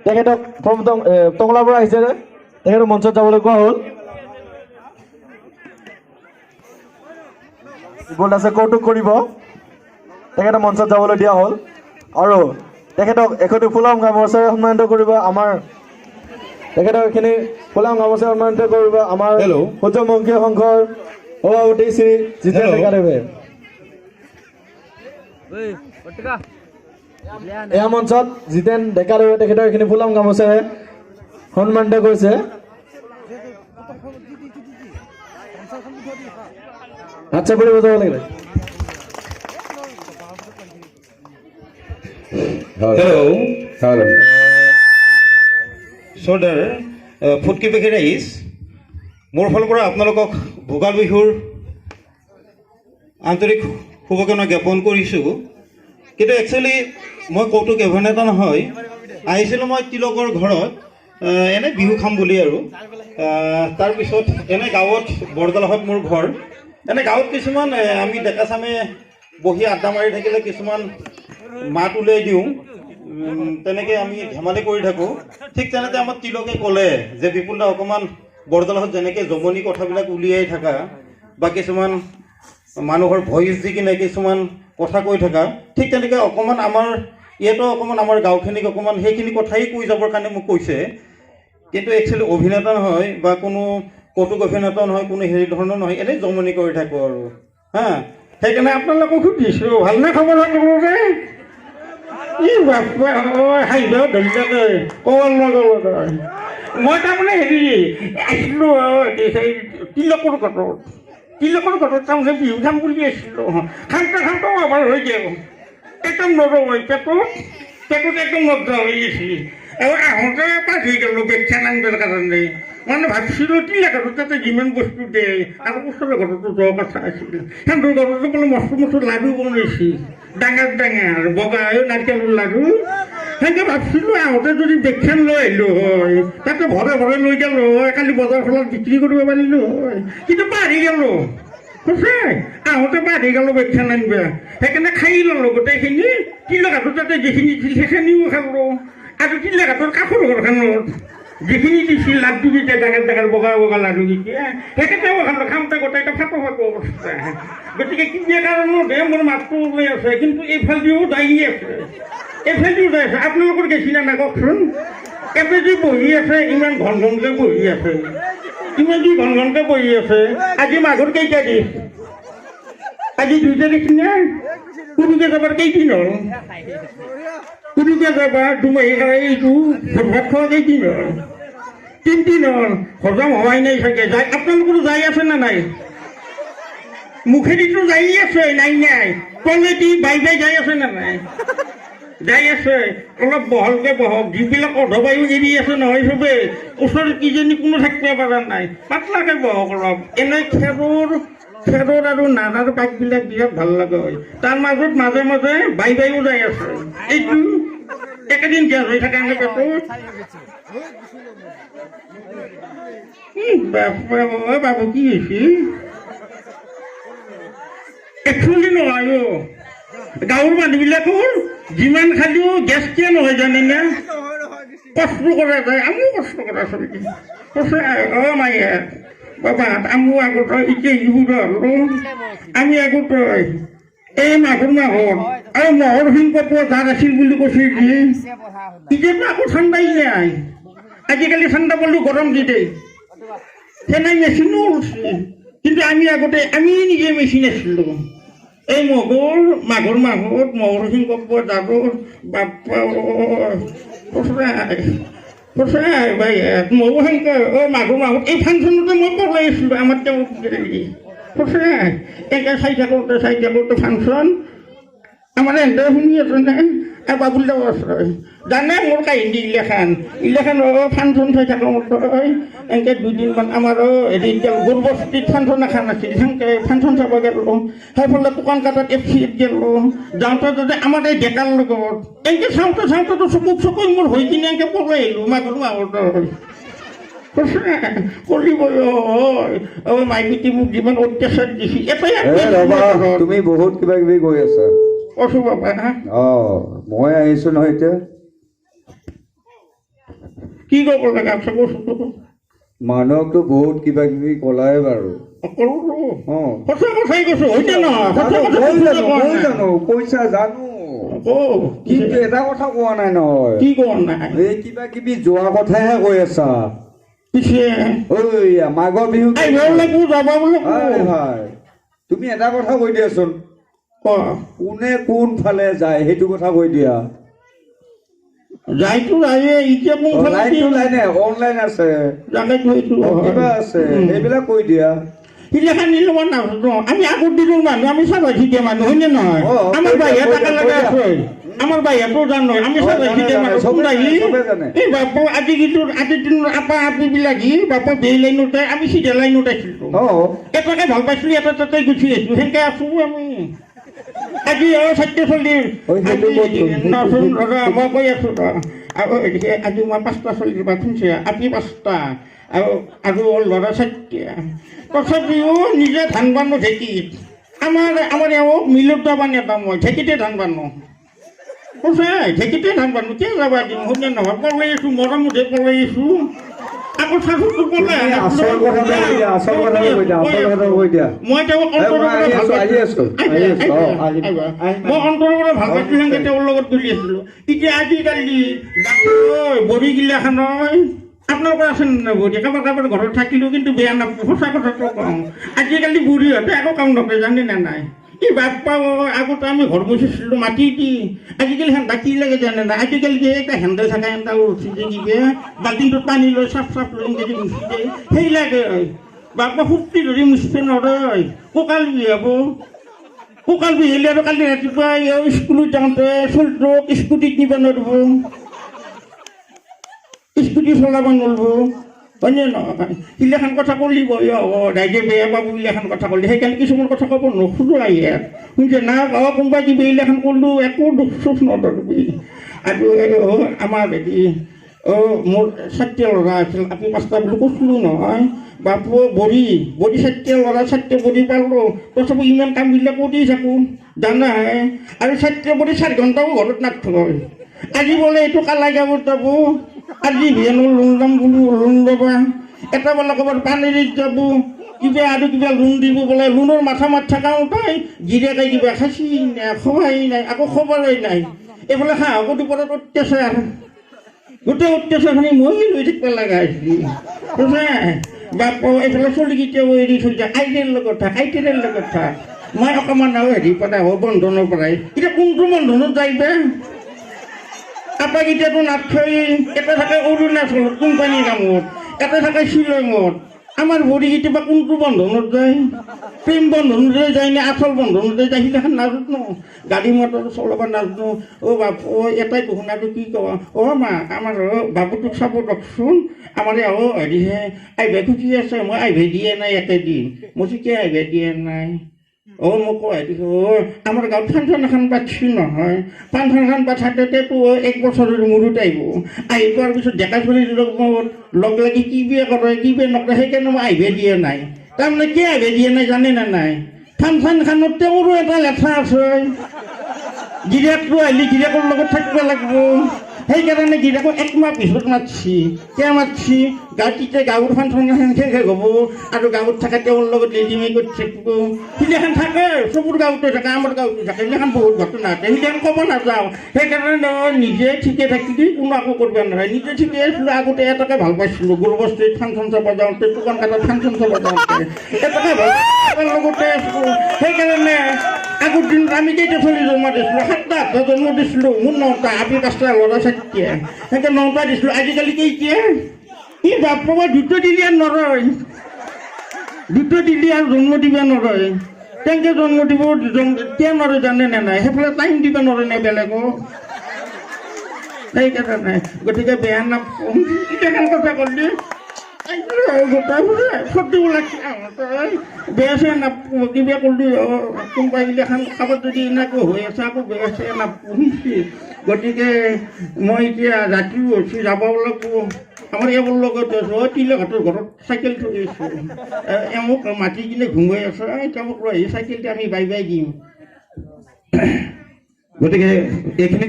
তেখেতক টংলাৰ পৰা আহিছে যে তেখেতক মঞ্চত যাবলৈ কোৱা হ'ল। গোলদাসে কৌতুক কৰিব, তেখেতক মঞ্চত যাবলৈ দিয়া হ'ল আৰু তেখেতক এখনি ফুলাম গামোচাৰে সন্মানিত কৰিব। তেখেতক এইখিনি ফুলাম গামোচাৰে সন্মানিত কৰিব আমাৰ সূৰ্যমুখী সংঘৰ সভাপতি শ্ৰী জিতেন ডেকাদেৱে। এয়া মঞ্চত জিতেন ডেকাদেৱে তেখেতক এইখিনি ফুলাম গামোচাৰে সন্মানিত কৰিছে। আচ্ছা বুলি বজাব লাগিলে। Hello. So there, food keeping is মোৰ ফালৰ পৰা আপোনালোকক ভোগাল বিহুৰ আন্তৰিক শুভকামনা জ্ঞাপন কৰিছোঁ। কিন্তু একচুৱেলি মই কৌতুক এভেনেতা নহয়, আহিছিলোঁ মই তিলকৰ ঘৰত এনে বিহু খাম বুলি আৰু তাৰপিছত এনে গাঁৱত বৰদলাহত মোৰ ঘৰ, এনে গাঁৱত কিছুমান আমি ডেকা চামে বহি আড্ডা মাৰি থাকিলে কিছুমান মাত উলিয়াই দিওঁ, তেনেকৈ আমি ধেমালি কৰি থাকোঁ। ঠিক তেনেতে আমাৰ তিলকে ক'লে যে বিপুল দা অকণমান বৰদলাহত যেনেকৈ জমনি কথাবিলাক উলিয়াই থাকা বা কিছুমান মানুহৰ ভইচ দি কিনে কিছুমান কথা কৈ থাকা, ঠিক তেনেকৈ অকণমান আমাৰ ইয়াতো অকণমান আমাৰ গাঁওখিনিক অকণমান সেইখিনি কথাই কৈ যাবৰ কাৰণে মোক কৈছে। কিন্তু একচুৱেলি অভিনেতা নহয় বা কোনো কৌতুক অভিনেতা নহয়, কোনো হেৰি ধৰণৰ নহয়, এনেই জমনি কৰি থাকোঁ আৰু হা। সেইকাৰণে আপোনালোকক সুধিছোঁ ভালনে খবৰ আপোনালোকে? হাঁহিব ধৰিলে ক'ব নগ'ল। মই তাৰমানে হেৰি আহিছিলোঁ তিলকৰ ঘৰত তাৰমানে বিহু খাম বুলি আহিছিলোঁ। খাওঁতে আমাৰ হৈ গ'ল একদম নৰম পেটত একদম নদ্ৰা হৈ গৈছে আৰু আহোঁতে পাহৰি গ'লোঁ বেগখন আনিবৰ কাৰণে। মানে ভাবিছিলোঁ তিলকৰ তাতে যিমান বস্তু দিয়ে আৰু ওচৰৰ ঘৰতো যোৱা কথা আছিল, সিহঁতৰ ঘৰতো বোলে মস্ত লাডু বনাইছে ডাঙৰ বগা নাৰিকলৰ লাডু। সেনেকৈ ভাবিছিলোঁ আহোঁতে যদি বেগখন লৈ আহিলোঁ হয়, তাতে ভৰে লৈ গ'লোঁ হয়, কালি বজাৰখনত বিক্ৰী কৰিব পাৰিলোঁ হয়। কিন্তু পাহৰি গ'লোঁ সঁচাই, আহোঁতে পাহৰি গ'লোঁ বেগখন আনিব। সেইকাৰণে খাই ল'লোঁ গোটেইখিনি। তিলঘাটৰ তাতে যিখিনি দিছিল সেইখিনিও খালোঁ আৰু তিলঘাটৰ কাষৰ ঘৰখনত যিখিনি দিছিল লাডুকেইটা ডাঙৰ বগা লাডুকেইটা সেইকেইটাও খালোঁ। খাওঁতে গোটেইটা ফাটো অৱস্থা। গতিকে কিবা কাৰণত মোৰ মাতটো ওলাই আছে, কিন্তু এইফালেদিও যাই আছে। আপোনালোকৰ গেছিলে না কওকচোন? এতে যি বহি আছে ইমান ঘনকৈ বহি আছে, ঘনকৈ বহি আছে। আজি মাঘৰ কেইটা দিন? আজি 2 তাৰিখ নে? কুৰুকে যাবাৰ কেইদিন হ'ল? কুৰুকে যাবা দুমাহী এইটো ভাত খোৱা কেইদিন হ'ল? 3 দিন হ'ল। হজম হোৱাই নাই চাগে। আপোনালোকৰ যাই আছে না নাই? মুখেদিতো যাই আছে, নাই তলেদি বাই যাই আছে না নাই? যাই আছে। অলপ বহলকৈ বহক, যিবিলাক অধবায়ু এৰি আছে নহয় চবেই, ওচৰত কিজানি কোনো থাকিব পৰা নাই, পাতলাকৈ বহক অলপ। এনে খেৰৰ আৰু নাৰাৰ পাতবিলাক বিৰাট ভাল লগা হয়। তাৰ মাজত মাজে বায়ু যাই আছে। এইটো একেদিন গেছ হৈ থাকে পেটত। বাবু কি হৈছে? একচুৱেলি নহয় গাঁৱৰ মানুহবিলাকৰ যিমান খালেও গেছ কিয় নহয় জানেনে? কষ্ট কৰা যায়, আমিও কষ্ট কৰা চলি মায়ে বাবা আমো আগত এতিয়া আমি আগত এই মাঘৰ মাহত আৰু মহৰ সিংহত যাৰ আছিল বুলি কৈছে এতিয়াতো আকৌ ঠাণ্ডাই নাই। আজিকালি ঠাণ্ডা পড়লেও গৰম দি দিয়ে, সেনে মেচিনো উঠছে। কিন্তু আমি আগতে আমি নিজে মেচিন আছিলোঁ। এই মাঘৰ মাহত মহৰ সিংহ যাব বাপ্পা ভাই ময়ো সেনেকৈ মাঘৰ মাহত এই ফাংচনতে মই পলাই আছিলোঁ। আমাৰ তেওঁ সঁচাই এনেকৈ চাই থাকোঁতে ফাংচন আমাৰ এনে শুনি আছে নে? বাবুল দাও আছে জানে মোৰ কাহিনী ইলেখান ফাংচন চাই থাকোঁ এনেকৈ 2 দিনমান আমাৰ হেৰি গুৰবস্তিত ফাংচন এখন আছিল, সেনেকৈ ফাংচন চাব গ'লোঁ। সেইফালে দোকান কাটাত FCত গ'লোঁ। যাওঁতে আমাৰ এই ডেকাৰ লগত এনেকৈ চাওঁতেতো চকুত মোৰ হৈ কিনে এনেকৈ পলাই আহিলোঁ মাঘৰ মাহত। কৰিব মাইপিটি মোক যিমান অত্যাচাৰ দিছে এটাই তুমি বহুত কিবা কিবি কৈ আছা। কৈছোঁ বাবা। মই আহিছোঁ নহয় এতিয়া। কি ক'ব লাগে আছে কৈছোঁ মানুহকতো বহুত কিবা কিবি কলাই বাৰু অঁ সঁচা কথাই কৈছোঁ হৈছে নহয় সঁচা কথা কৈ জানো কোৱা কৈ নাই। জানো কৈছা জানো কিন্তু এটা কথা কোৱা নাই নহয় কি কোৱা নাই এই কিবা কিবি যোৱা কথাহে কৈ আছা পিছে ঐ মাঘৰ বিহু আহিব লাগিব যাবা বোলে হয় ভাই তুমি এটা কথা কৈ দিয়াচোন কোৱা কোনে কোনফালে যায় সেইটো কথা কৈ দিয়া যাইতো যায়ে এতিয়া কোনফালে লাইনটো লাইনে অনলাইন আছে জাগাইতো সেইটো কিবা আছে সেইবিলাক কৈ দিয়া সিদিনাখন নিলো মই নাজানো আমি আগৰ দিনৰ মানুহ আমি চাবা শিকে মানুহ হয়নে নহয় আমাৰ বাহিৰত টাকা লগা আছে আমাৰ বাহিৰতো জানো আমি চাবা শিকে মানুহ কোন আহি এই বাপু আজি কিন্তু আজিৰ দিনৰ আপা আপিবিলাকি বাপু বেই লাইনতে আমি চিধা লাইনত আছিলো এটাকে ভাল পাইছিলো এটা তাতে গুচি আহিছো সেনেকে আছো আমি আজি সত্য চলিৰ নচোন মই কৈ আছো আজি মই 5টা চলিৰ বা শুনছে আপি 5টা আৰু ল'ৰা 4টা তথাপিও নিজে ধান বানো ঢেঁকীত আমাৰ এওঁ মিলত যাবা নেতাম মই ঢেঁকীতে ধান বানো সঁচাই ঢেঁকীতে ধান বানো কিয় যাবা দিম শুনে নহয় পলাই আছো মৰমতে পলাই আছো আকৌ চাচোনটো পলাই আচল কথাটো কৈ দিয়া আচল কথাটো কৈ দিয়া আচল কথাটো কৈ দিয়া মই তেওঁক মই অন্তৰৰ পৰা ভাল পাইছিলো সেনেকে তেওঁৰ লগত চলি আছিলো এতিয়া আজিকালি বড়িগিলাখান আপোনালোকৰ আছে নে বড়ি কাৰোবাৰ কাৰোবাৰ ঘৰত থাকিলেও কিন্তু বেয়া নাপাওঁ সঁচা কথাটো কওঁ আজিকালি বুঢ়ীহঁতে একো কাম নকৰে জানে নে নাই এই বাপ্পা আগতে আমি ঘৰ বহিছিলোঁ মাটি দি আজিকালি হেন্দা কি লাগে জানে নাই আজিকালি যে এটা হেণ্ডেল থাকে হেন্দা উঠি যে কিবা বাল্টিংটোত পানী লৈ চাফ চাফ লৈ যদি মুচি দিয়ে সেই লাগে বাপ্পা সুপ্তি ধৰি মুচিব নৰয় কঁকাল বিহাব কঁকাল বিহিলে আৰু কালি ৰাতিপুৱা স্কুলত যাওঁতে চলটোক স্কুটিত নিব নোৱাৰিব স্কুটি চলাব নোৱাৰিব হয়নে নহয় সেইগিলাখান কথা কৰিবই ৰাইজে বেয়া পাব এইগিলাখান কথা ক'লে সেইকাৰণে কিছুমান কথা ক'ব নোখোজো ইয়াত শুনিছে না কোনোবা কিবা এইগিলাখান ক'লো একো দুখ চুখ নধৰিবি আৰু আমাৰ হেৰি মোৰ 4টা ল'ৰা আছিল আপি 5টা বুলি কৈছিলোঁ নহয় বাপু বড়ি 4টা ল'ৰা 4টা বড়ি পালোঁ তথাপি ইমান কামবিলাক কৰি থাকোঁ জানাই আৰু 4টা বড়ি 4 ঘণ্টাও ঘৰত নাথয় আজি বোলে এইটো কালাই গাঁৱত যাব আজি ভিয়েনৰ লোন দাম বোলো লোন ল'বা এটা বোলে ক'ৰবাত পানীৰিত যাব কিবা আৰু কিবা লোন দিব বোলে লোনৰ মাথা মাত থাকাও তাই গিৰিয়েকে কিবা খাচি নাই খোৱাই নাই আকৌ খবৰেই নাই এইফালে সাহসৰ ওপৰত অত্যাচাৰ গোটেই অত্যাচাৰখিনি মই লৈ থাকিব লগা হৈছিল বাপ এইফালে চলিকেইটাও এৰি থৈ যায় আইটেৰ লগত থাক আইটেৰৰ লগত থাক মই অকণমান আৰু হেৰি পৰা বন্ধনৰ পৰাই এতিয়া কোনটো বন্ধনত যায় বে আপাকেইটাতো নাথৈ এটা থাকে অৰুণাচলত কোম্পানীৰ কামত এটা থাকে শ্বিলঙত আমাৰ ভৰি কেতিয়াবা কোনটো বন্ধনত যায় প্ৰেম বন্ধনতে যায় নে আচল বন্ধনতে যায় সেইখন নাজানো গাড়ী মটৰ চলাব নাজানো বাপ এটাই দেখোন আৰু কি কওঁ মা আমাৰ বাবুটোক চাব দিয়কচোন আমাৰ হেৰিহে আহিব খুজি আছে মই আহিব দিয়ে নাই একেদিন মই কিয় আহিব দিয়ে নাই মোক কৈ দিছোঁ আমাৰ গাঁৱত ফাংচন এখন পাতিছোঁ নহয় ফাংচনখন পাতাতেতো 1 বছৰৰ মূৰত আহিব আহি পোৱাৰ পিছত ডেকা চলিৰ লগত লগ লাগি কি বিয়া কৰে কি বিয়া নকৰে সেইকাৰণে মই আহিব দিয়ে নাই তাৰমানে কিয় আহিব দিয়ে নাই জানে নে নাই ফাংচনখনত তেওঁৰো এটা লেঠা আছে গিৰিয়েকটো আহিলে গিৰিয়েকৰ লগত থাকিব লাগিব সেইকাৰণে গিৰিয়েকক 1 মাহ পিছত মাতছি কিয় মাতছি গাঁৱতে গাঁৱৰ ফাংচনখন শেষ হ'ব আৰু গাঁৱত থাকে তেওঁৰ লগত লেডিমাই কৰি থাকিব সেইগিলাখন থাকে চবুৰ গাঁৱতে থাকে আমাৰ গাঁৱতে থাকে সেইগিলাখন বহুত ঘটনা আছে সেইগিলাখন ক'ব নাযাওঁ সেইকাৰণে নিজে ঠিকে থাকিলে কোনো একো কৰিব নোৱাৰে নিজে ঠিকে আছিলোঁ আগতে এটাকে ভাল পাইছিলোঁ গুৰুবস্তিত ফাংচন চাব যাওঁতে দোকান কাটাত ফাংচন চাব যাওঁতে এটাকে ভাল লগতে আছিলোঁ সেইকাৰণে আগৰ দিনত আমি কেইটা চলি জন্ম দিছিলোঁ 7টা 8টা জন্ম দিছিলোঁ মোৰ 9টা আপি 5টা ল'ৰা 4টা সেনেকৈ 9টা দিছিলোঁ আজিকালি কেইটা ই বাপ্পা দুটা দিলে আৰু নৰয় দুটা দিলে আৰু জন্ম দিব নৰয় তেনেকৈ জন্ম দিব কিয় নৰয় জানে নে নাই সেইফালে টাইম দিব নৰয় নাই বেলেগক সেইকাৰণে গতিকে বেয়া নাপাওঁ এতিয়া কথা ক'লি বেয়া চেয়া নাপাওঁ কিবা ক'লি কোনোবা এইগিলাখান কাবাত যদি এনেকৈ হৈ আছে আকৌ বেয়া চেয়া নাপাওঁ গতিকে মই এতিয়া ৰাতিও হৈছোঁ যাব লাগিব আমাৰ এওঁৰ লগত তিলঘাটৰ ঘৰত চাইকেল থৈ আছোঁ এওঁক মাতি কিনে ঘুমাই আছে তেওঁক লৈ আহি চাইকেলটো আমি বাই বাই দিম গতিকে এইখিনি